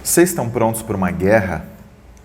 Vocês estão prontos para uma guerra?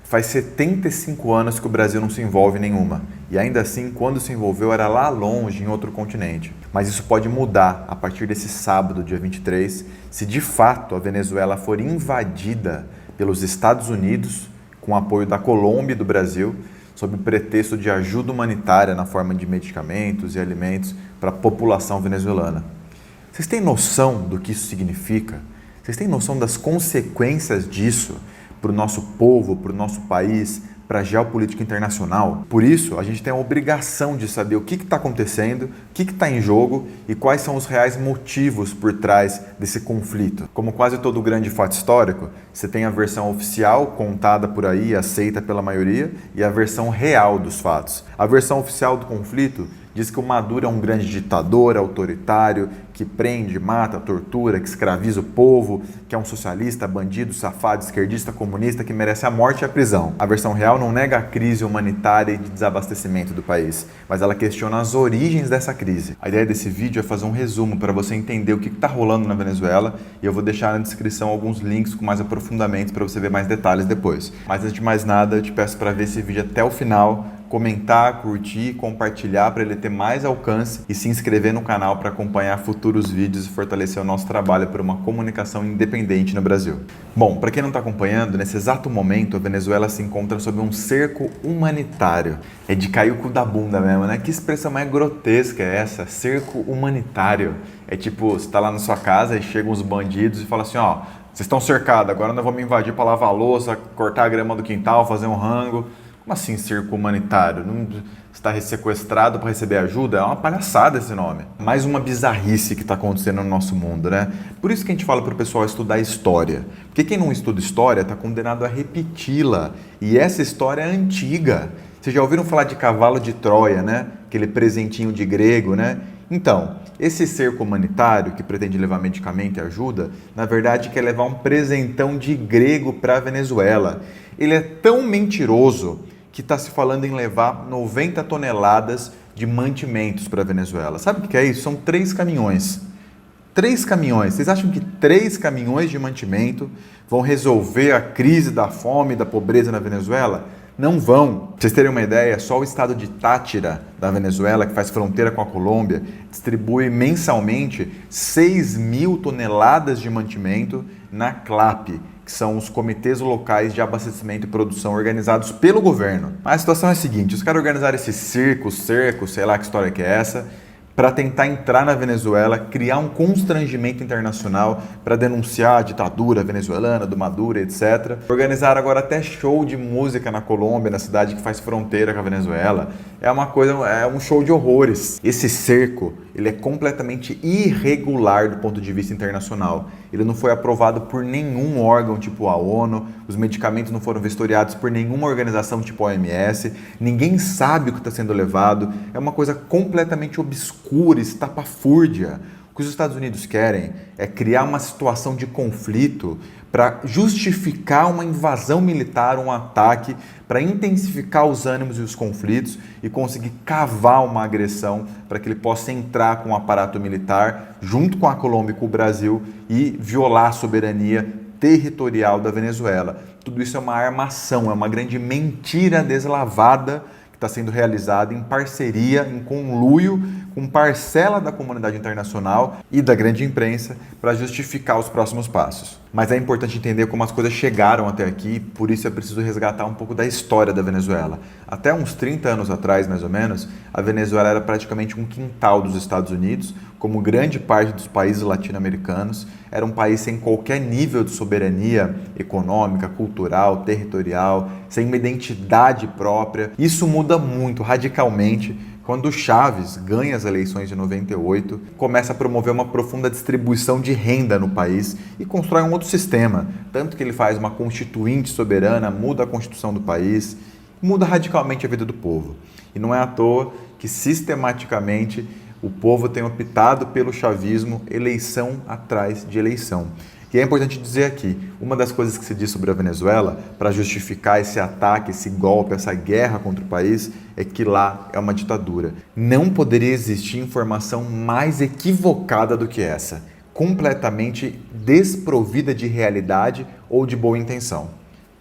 Faz 75 anos que o Brasil não se envolve em nenhuma. E ainda assim, quando se envolveu, era lá longe, em outro continente. Mas isso pode mudar a partir desse sábado, dia 23, se de fato a Venezuela for invadida pelos Estados Unidos, com apoio da Colômbia e do Brasil, sob o pretexto de ajuda humanitária na forma de medicamentos e alimentos para a população venezuelana. Vocês têm noção do que isso significa? Vocês têm noção das consequências disso para o nosso povo, para o nosso país, para a geopolítica internacional? Por isso, a gente tem a obrigação de saber o que está acontecendo, o que está em jogo e quais são os reais motivos por trás desse conflito. Como quase todo grande fato histórico, você tem a versão oficial, contada por aí, aceita pela maioria, e a versão real dos fatos. A versão oficial do conflito diz que o Maduro é um grande ditador, autoritário, que prende, mata, tortura, que escraviza o povo, que é um socialista, bandido, safado, esquerdista, comunista, que merece a morte e a prisão. A versão real não nega a crise humanitária e de desabastecimento do país, mas ela questiona as origens dessa crise. A ideia desse vídeo é fazer um resumo para você entender o que está rolando na Venezuela, e eu vou deixar na descrição alguns links com mais aprofundamentos para você ver mais detalhes depois. Mas antes de mais nada, eu te peço para ver esse vídeo até o final, comentar, curtir, compartilhar para ele ter mais alcance e se inscrever no canal para acompanhar futuros vídeos e fortalecer o nosso trabalho por uma comunicação independente no Brasil. Bom, para quem não está acompanhando, nesse exato momento a Venezuela se encontra sob um cerco humanitário. É de cair o cu da bunda mesmo, né? Que expressão mais grotesca é essa? Cerco humanitário. É tipo, você está lá na sua casa e chegam os bandidos e falam assim, ó, vocês estão cercados, agora nós vamos invadir para lavar a louça, cortar a grama do quintal, fazer um rango. Como assim cerco humanitário? Não está sequestrado para receber ajuda? É uma palhaçada esse nome. Mais uma bizarrice que está acontecendo no nosso mundo, né? Por isso que a gente fala para o pessoal estudar história. Porque quem não estuda história está condenado a repeti-la. E essa história é antiga. Vocês já ouviram falar de cavalo de Troia, né? Aquele presentinho de grego, né? Então, esse cerco humanitário que pretende levar medicamento e ajuda, na verdade quer levar um presentão de grego para a Venezuela. Ele é tão mentiroso que está se falando em levar 90 toneladas de mantimentos para a Venezuela. Sabe o que é isso? São 3 caminhões. 3 caminhões. Vocês acham que 3 caminhões de mantimento vão resolver a crise da fome e da pobreza na Venezuela? Não vão. Pra vocês terem uma ideia, só o estado de Táchira, da Venezuela, que faz fronteira com a Colômbia, distribui mensalmente 6.000 toneladas de mantimento na CLAP, que são os comitês locais de abastecimento e produção organizados pelo governo. Mas a situação é a seguinte, os caras organizaram esse cerco, sei lá que história que é essa, para tentar entrar na Venezuela, criar um constrangimento internacional para denunciar a ditadura venezuelana, do Maduro, etc. Organizaram agora até show de música na Colômbia, na cidade que faz fronteira com a Venezuela. É um show de horrores. Esse cerco, ele é completamente irregular do ponto de vista internacional. Ele não foi aprovado por nenhum órgão tipo a ONU, os medicamentos não foram vistoriados por nenhuma organização tipo a OMS, ninguém sabe o que está sendo levado, é uma coisa completamente obscura, estapafúrdia. O que os Estados Unidos querem é criar uma situação de conflito para justificar uma invasão militar, um ataque, para intensificar os ânimos e os conflitos e conseguir cavar uma agressão para que ele possa entrar com o aparato militar junto com a Colômbia e com o Brasil e violar a soberania territorial da Venezuela. Tudo isso é uma armação, é uma grande mentira deslavada que está sendo realizada em parceria, em conluio com parcela da comunidade internacional e da grande imprensa para justificar os próximos passos. Mas é importante entender como as coisas chegaram até aqui, por isso é preciso resgatar um pouco da história da Venezuela. Até uns 30 anos atrás, mais ou menos, a Venezuela era praticamente um quintal dos Estados Unidos, como grande parte dos países latino-americanos. Era um país sem qualquer nível de soberania econômica, cultural, territorial, sem uma identidade própria. Isso muda muito, radicalmente, quando Chávez ganha as eleições de 98, começa a promover uma profunda distribuição de renda no país e constrói um outro sistema. Tanto que ele faz uma constituinte soberana, muda a constituição do país, muda radicalmente a vida do povo. E não é à toa que sistematicamente o povo tem optado pelo chavismo eleição atrás de eleição. E é importante dizer aqui, uma das coisas que se diz sobre a Venezuela, para justificar esse ataque, esse golpe, essa guerra contra o país, é que lá é uma ditadura. Não poderia existir informação mais equivocada do que essa. Completamente desprovida de realidade ou de boa intenção.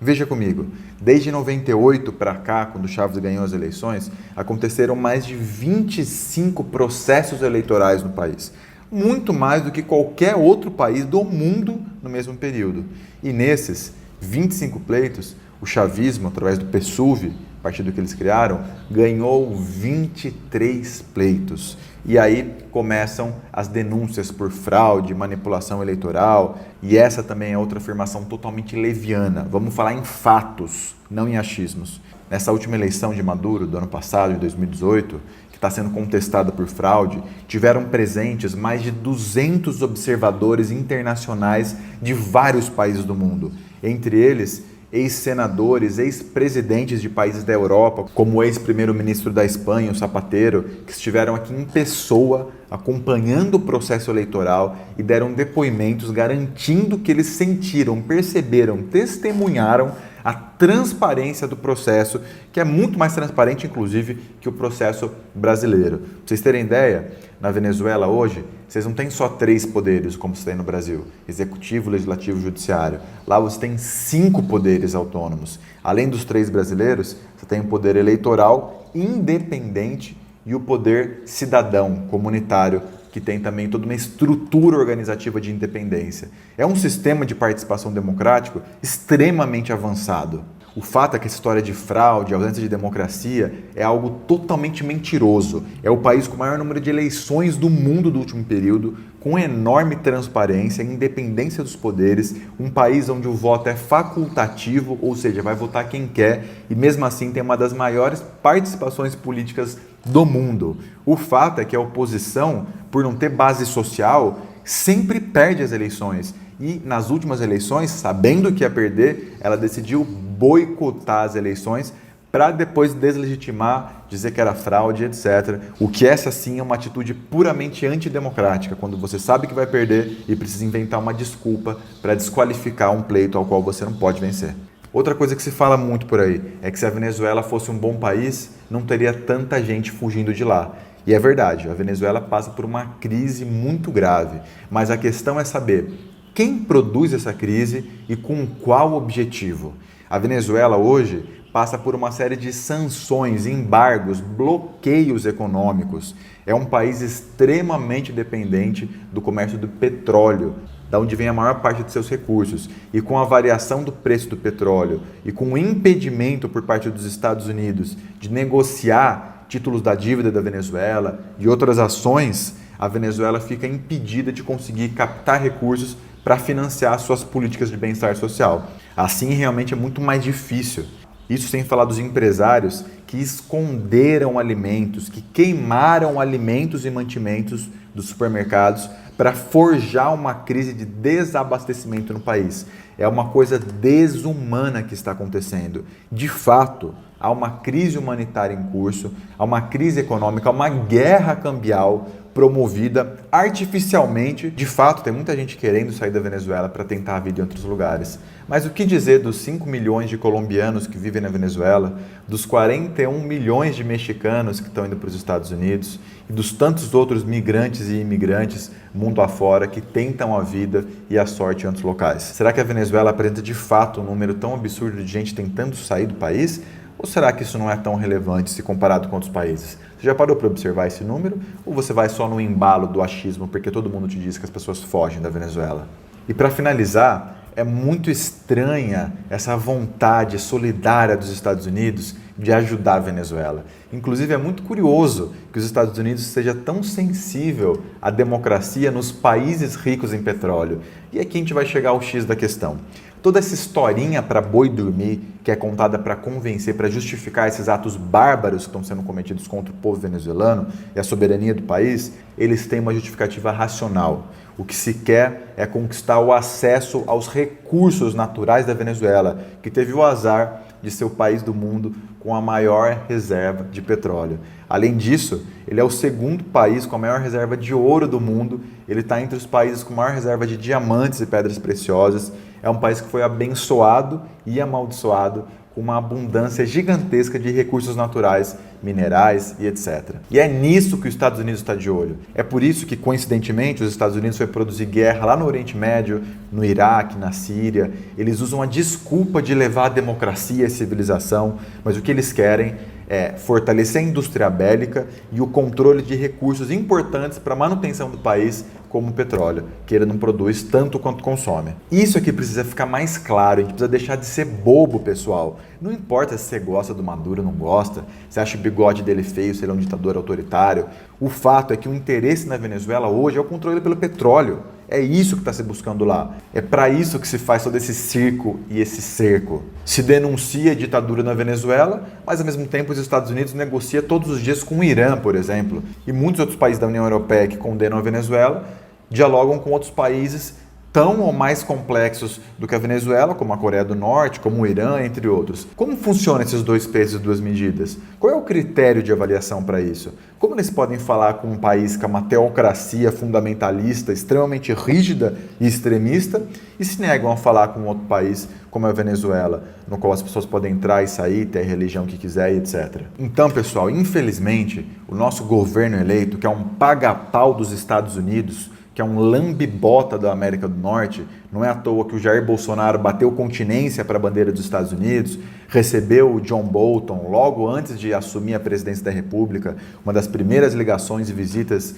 Veja comigo, desde 98 para cá, quando Chávez ganhou as eleições, aconteceram mais de 25 processos eleitorais no país. Muito mais do que qualquer outro país do mundo no mesmo período. E nesses 25 pleitos, o chavismo, através do PSUV, partido que eles criaram, ganhou 23 pleitos. E aí começam as denúncias por fraude, manipulação eleitoral, e essa também é outra afirmação totalmente leviana. Vamos falar em fatos, não em achismos. Nessa última eleição de Maduro, do ano passado, de 2018, que está sendo contestada por fraude, tiveram presentes mais de 200 observadores internacionais de vários países do mundo. Entre eles, ex-senadores, ex-presidentes de países da Europa, como o ex-primeiro-ministro da Espanha, o Zapatero, que estiveram aqui em pessoa acompanhando o processo eleitoral e deram depoimentos garantindo que eles sentiram, perceberam, testemunharam a transparência do processo, que é muito mais transparente, inclusive, que o processo brasileiro. Para vocês terem ideia, na Venezuela hoje, vocês não têm só 3 poderes, como você tem no Brasil, executivo, legislativo e judiciário. Lá você tem 5 poderes autônomos. Além dos 3 brasileiros, você tem o poder eleitoral independente e o poder cidadão, comunitário, que tem também toda uma estrutura organizativa de independência. É um sistema de participação democrático extremamente avançado. O fato é que essa história de fraude, ausência de democracia, é algo totalmente mentiroso. É o país com o maior número de eleições do mundo do último período, com enorme transparência, independência dos poderes, um país onde o voto é facultativo, ou seja, vai votar quem quer, e mesmo assim tem uma das maiores participações políticas do mundo. O fato é que a oposição, por não ter base social, sempre perde as eleições. E nas últimas eleições, sabendo que ia perder, ela decidiu boicotar as eleições para depois deslegitimar, dizer que era fraude, etc. O que essa sim é uma atitude puramente antidemocrática, quando você sabe que vai perder e precisa inventar uma desculpa para desqualificar um pleito ao qual você não pode vencer. Outra coisa que se fala muito por aí é que se a Venezuela fosse um bom país, não teria tanta gente fugindo de lá. E é verdade, a Venezuela passa por uma crise muito grave, mas a questão é saber quem produz essa crise e com qual objetivo. A Venezuela hoje passa por uma série de sanções, embargos, bloqueios econômicos. É um país extremamente dependente do comércio do petróleo, da onde vem a maior parte de seus recursos. E com a variação do preço do petróleo e com o impedimento por parte dos Estados Unidos de negociar títulos da dívida da Venezuela e outras ações, a Venezuela fica impedida de conseguir captar recursos para financiar suas políticas de bem-estar social. Assim, realmente é muito mais difícil. Isso sem falar dos empresários que esconderam alimentos, que queimaram alimentos e mantimentos dos supermercados para forjar uma crise de desabastecimento no país. É uma coisa desumana que está acontecendo. De fato, há uma crise humanitária em curso, há uma crise econômica, há uma guerra cambial promovida artificialmente. De fato, tem muita gente querendo sair da Venezuela para tentar a vida em outros lugares. Mas o que dizer dos 5 milhões de colombianos que vivem na Venezuela, dos 41 milhões de mexicanos que estão indo para os Estados Unidos e dos tantos outros migrantes e imigrantes mundo afora que tentam a vida e a sorte em outros locais? Será que a Venezuela apresenta de fato um número tão absurdo de gente tentando sair do país? Ou será que isso não é tão relevante se comparado com outros países? Você já parou para observar esse número? Ou você vai só no embalo do achismo porque todo mundo te diz que as pessoas fogem da Venezuela? E para finalizar, é muito estranha essa vontade solidária dos Estados Unidos de ajudar a Venezuela. Inclusive, é muito curioso que os Estados Unidos seja tão sensível à democracia nos países ricos em petróleo. E aqui a gente vai chegar ao X da questão. Toda essa historinha para boi dormir, que é contada para convencer, para justificar esses atos bárbaros que estão sendo cometidos contra o povo venezuelano e a soberania do país, eles têm uma justificativa racional. O que se quer é conquistar o acesso aos recursos naturais da Venezuela, que teve o azar de ser o país do mundo com a maior reserva de petróleo. Além disso, ele é o segundo país com a maior reserva de ouro do mundo, ele está entre os países com maior reserva de diamantes e pedras preciosas, é um país que foi abençoado e amaldiçoado com uma abundância gigantesca de recursos naturais, minerais e etc. E é nisso que os Estados Unidos está de olho. É por isso que, coincidentemente, os Estados Unidos foi produzir guerra lá no Oriente Médio, no Iraque, na Síria. Eles usam a desculpa de levar a democracia e civilização, mas o que eles querem é fortalecer a indústria bélica e o controle de recursos importantes para a manutenção do país, como o petróleo, que ele não produz tanto quanto consome. Isso aqui precisa ficar mais claro, a gente precisa deixar de ser bobo, pessoal. Não importa se você gosta do Maduro ou não gosta, se acha o bigode dele feio, se ele é um ditador autoritário. O fato é que o interesse na Venezuela hoje é o controle pelo petróleo. É isso que está se buscando lá. É para isso que se faz todo esse circo e esse cerco. Se denuncia a ditadura na Venezuela, mas ao mesmo tempo os Estados Unidos negociam todos os dias com o Irã, por exemplo. E muitos outros países da União Europeia que condenam a Venezuela dialogam com outros países tão ou mais complexos do que a Venezuela, como a Coreia do Norte, como o Irã, entre outros. Como funcionam esses dois pesos e duas medidas? Qual é o critério de avaliação para isso? Como eles podem falar com um país com uma teocracia fundamentalista, extremamente rígida e extremista, e se negam a falar com outro país como a Venezuela, no qual as pessoas podem entrar e sair, ter a religião que quiser e etc. Então, pessoal, infelizmente, o nosso governo eleito, que é um paga-pau dos Estados Unidos, que é um lambe-bota da América do Norte, não é à toa que o Jair Bolsonaro bateu continência para a bandeira dos Estados Unidos, recebeu o John Bolton logo antes de assumir a presidência da República. Uma das primeiras ligações e visitas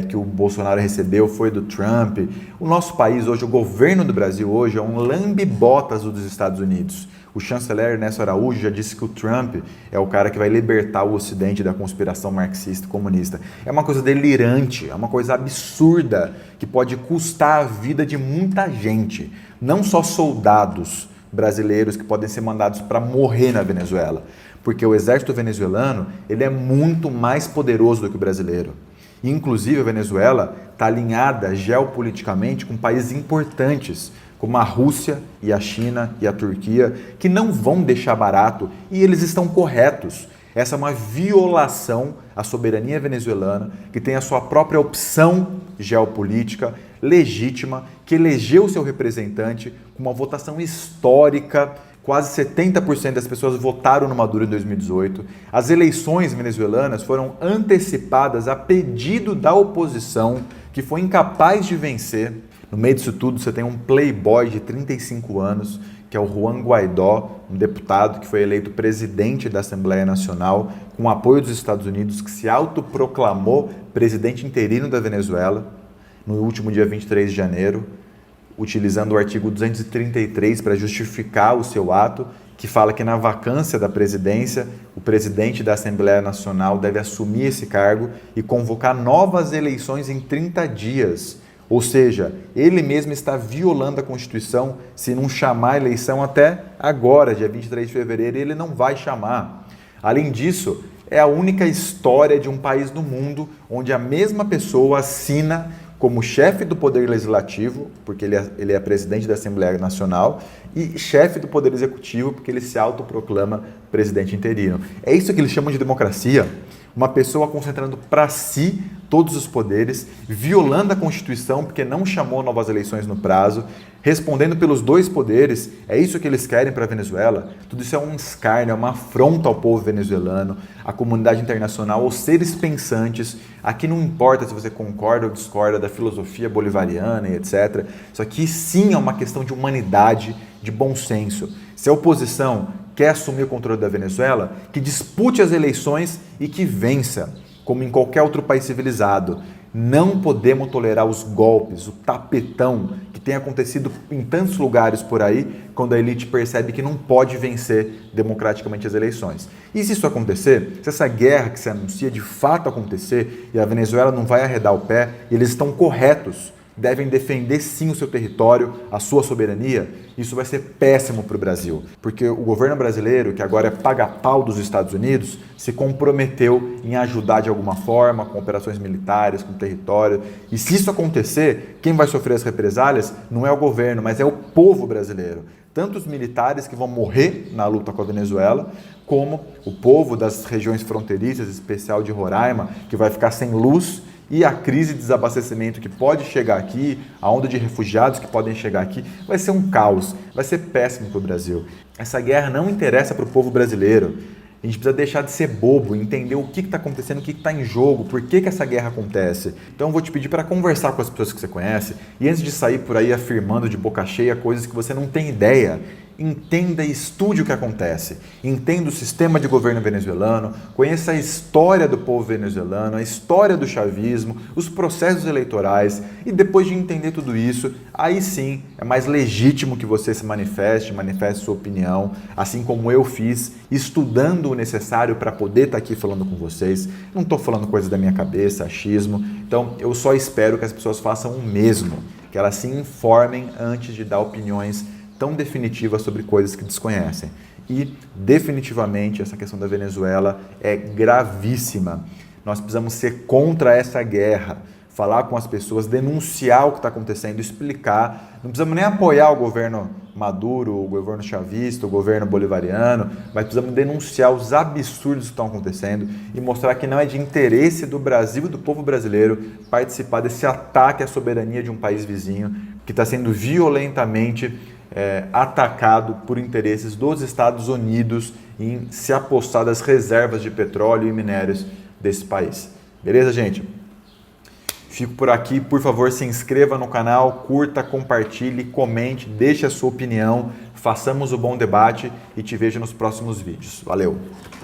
que o Bolsonaro recebeu foi do Trump. O nosso país hoje, o governo do Brasil hoje, é um lambe-botas dos Estados Unidos. O chanceler Ernesto Araújo já disse que o Trump é o cara que vai libertar o Ocidente da conspiração marxista e comunista. É uma coisa delirante, é uma coisa absurda, que pode custar a vida de muita gente. Não só soldados brasileiros que podem ser mandados para morrer na Venezuela. Porque o exército venezuelano ele é muito mais poderoso do que o brasileiro. Inclusive, a Venezuela está alinhada geopoliticamente com países importantes, como a Rússia e a China e a Turquia, que não vão deixar barato, e eles estão corretos. Essa é uma violação à soberania venezuelana, que tem a sua própria opção geopolítica legítima, que elegeu seu representante com uma votação histórica. Quase 70% das pessoas votaram no Maduro em 2018. As eleições venezuelanas foram antecipadas a pedido da oposição, que foi incapaz de vencer. No meio disso tudo, você tem um playboy de 35 anos, que é o Juan Guaidó, um deputado que foi eleito presidente da Assembleia Nacional, com o apoio dos Estados Unidos, que se autoproclamou presidente interino da Venezuela no último dia 23 de janeiro, utilizando o artigo 233 para justificar o seu ato, que fala que na vacância da presidência, o presidente da Assembleia Nacional deve assumir esse cargo e convocar novas eleições em 30 dias. Ou seja, ele mesmo está violando a Constituição se não chamar a eleição até agora, dia 23 de fevereiro, ele não vai chamar. Além disso, é a única história de um país do mundo onde a mesma pessoa assina como chefe do Poder Legislativo, porque ele é presidente da Assembleia Nacional, e chefe do Poder Executivo, porque ele se autoproclama presidente interino. É isso que eles chamam de democracia. Uma pessoa concentrando para si todos os poderes, violando a Constituição porque não chamou novas eleições no prazo, respondendo pelos dois poderes. É isso que eles querem para a Venezuela? Tudo isso é um escárnio, é uma afronta ao povo venezuelano, à comunidade internacional, aos seres pensantes. Aqui não importa se você concorda ou discorda da filosofia bolivariana e etc. Isso aqui sim é uma questão de humanidade, de bom senso. Se a oposição quer assumir o controle da Venezuela, que dispute as eleições e que vença, como em qualquer outro país civilizado. Não podemos tolerar os golpes, o tapetão que tem acontecido em tantos lugares por aí, quando a elite percebe que não pode vencer democraticamente as eleições. E se isso acontecer, se essa guerra que se anuncia de fato acontecer e a Venezuela não vai arredar o pé, e eles estão corretos, devem defender sim o seu território, a sua soberania, isso vai ser péssimo para o Brasil. Porque o governo brasileiro, que agora é paga-pau dos Estados Unidos, se comprometeu em ajudar de alguma forma, com operações militares, com território. E se isso acontecer, quem vai sofrer as represálias não é o governo, mas é o povo brasileiro. Tanto os militares que vão morrer na luta com a Venezuela, como o povo das regiões fronteiriças, em especial de Roraima, que vai ficar sem luz e a crise de desabastecimento que pode chegar aqui, a onda de refugiados que podem chegar aqui, vai ser um caos, vai ser péssimo para o Brasil. Essa guerra não interessa para o povo brasileiro. A gente precisa deixar de ser bobo, entender o que está acontecendo, o que está em jogo, por que essa guerra acontece. Então eu vou te pedir para conversar com as pessoas que você conhece e antes de sair por aí afirmando de boca cheia coisas que você não tem ideia, entenda e estude o que acontece. Entenda o sistema de governo venezuelano, conheça a história do povo venezuelano, a história do chavismo, os processos eleitorais e depois de entender tudo isso, aí sim é mais legítimo que você se manifeste sua opinião, assim como eu fiz, estudando o necessário para poder estar aqui falando com vocês. Não estou falando coisas da minha cabeça, achismo, então eu só espero que as pessoas façam o mesmo, que elas se informem antes de dar opiniões tão definitivas sobre coisas que desconhecem. E definitivamente essa questão da Venezuela é gravíssima. Nós precisamos ser contra essa guerra, falar com as pessoas, denunciar o que está acontecendo, explicar. Não precisamos nem apoiar o governo Maduro, o governo chavista, o governo bolivariano, mas precisamos denunciar os absurdos que estão acontecendo e mostrar que não é de interesse do Brasil e do povo brasileiro participar desse ataque à soberania de um país vizinho que está sendo violentamente atacado por interesses dos Estados Unidos em se apossar das reservas de petróleo e minérios desse país. Beleza, gente? Fico por aqui. Por favor, se inscreva no canal, curta, compartilhe, comente, deixe a sua opinião, façamos o bom debate e te vejo nos próximos vídeos. Valeu!